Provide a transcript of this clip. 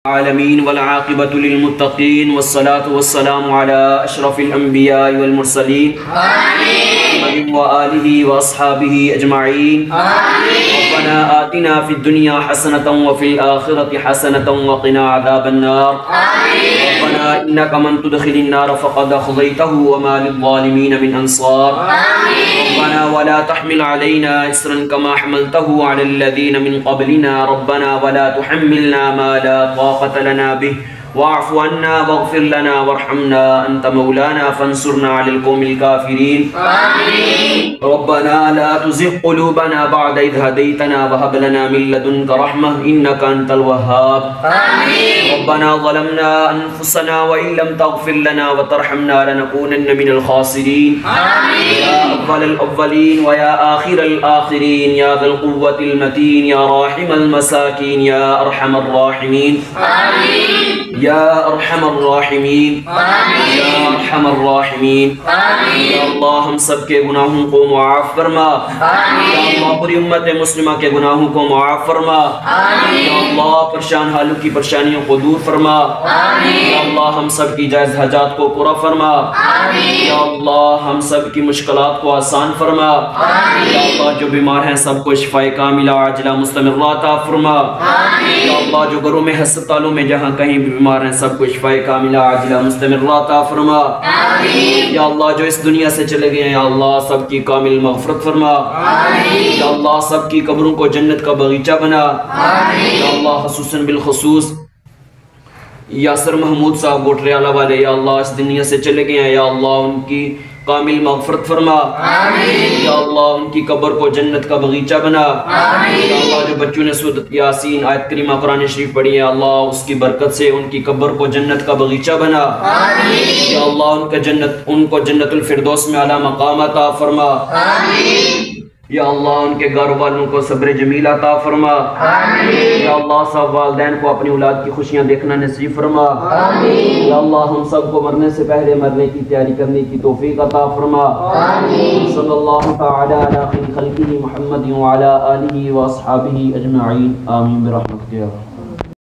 العالمين والعاقبة للمتقين والصلاة والسلام على أشرف الأنبياء والمرسلين محمد وآله وأصحابه أجمعين ربنا آتنا في الدنيا حسنة وفي الآخرة حسنة وقنا عذاب النار ربنا إنك من تدخل النار فقد أخزيته وما للظالمين من أنصار ربنا ولا تحمل علينا إصرا كما حملته على الذين من قبلنا ربنا ولا تحملنا ما لا طاقة لنا به واعف عنا واغفر لنا وارحمنا أنت مولانا فانصرنا على القوم الكافرين آمين. ربنا لا تزغ قلوبنا بعد إذ هديتنا وهب لنا من لدنك رحمة إنك أنت الوهاب آمين. ربنا ظلمنا أنفسنا وإن لم تغفر لنا وترحمنا لنكونن من الخاسرين آمين. يا أول الأولين ويا آخر الآخرين يا ذا القوة المتين يا راحم المساكين يا أرحم الراحمين آمين. یا ارحم الراحمین آمین یا ارحم الراحمین آمین یا اللہ ہم سب کے گناہوں کو معاف فرما آمین یا اللہ پوری امت مسلمہ کے گناہوں کو معاف فرما آمین یا اللہ پریشان حالوں کی پریشانیوں کو دور فرما آمین یا اللہ ہم سب کی جائز حاجات کو پورا فرما آمین یا اللہ ہم سب کی مشکلات کو آسان فرما آمین یا اللہ جو بیمار ہیں سب کو شفاء کاملہ عاجلہ مستمرہ عطا فرما آمین یا اللہ جو گھروں میں ہسپتالوں میں جہاں کہیں بھی بیمار ہیں سب کو شفاء کاملہ عاجلہ مستمرہ عطا فرما آمین یا اللہ جو اس دنیا سے چلے گئے ہیں یا اللہ سب کی کامل مغفرت فرما آمین یا اللہ سب کی قبروں کو جنت کا باغیچہ بنا آمین یا اللہ خصوصاً بالخصوص یاسر محمود صاحب گوٹریالہ والے یا اللہ اس دنیا سے چلے گئے ہیں یا اللہ ان کی کامل مغفرت فرما آمین یا اللہ ان کی قبر کو جنت کا باغیچہ بنا آمین یا اللہ جو بچوں نے سورۃ یاسین آیت کریمہ قرآن شریف پڑھی ہے اللہ اس کی برکت سے ان کی قبر کو جنت کا باغیچہ بنا آمین یا اللہ ان کو جنت الفردوس میں اعلیٰ مقام عطا فرما آمین یا اللہ ان کے گھر والوں کو صبر جمیل عطا فرما آمین یا اللہ سب والدین کو اپنی اولاد کی خوشیاں دیکھنا نصیب فرما آمین یا اللہ ہم سب کو مرنے سے پہلے مرنے کی تیاری کرنے کی توفیق عطا فرما آمین صلی اللہ تعالی علی خیر خلقہ محمد وعلی آلہ واصحابہ اجمعین آمین برحمتک یا رب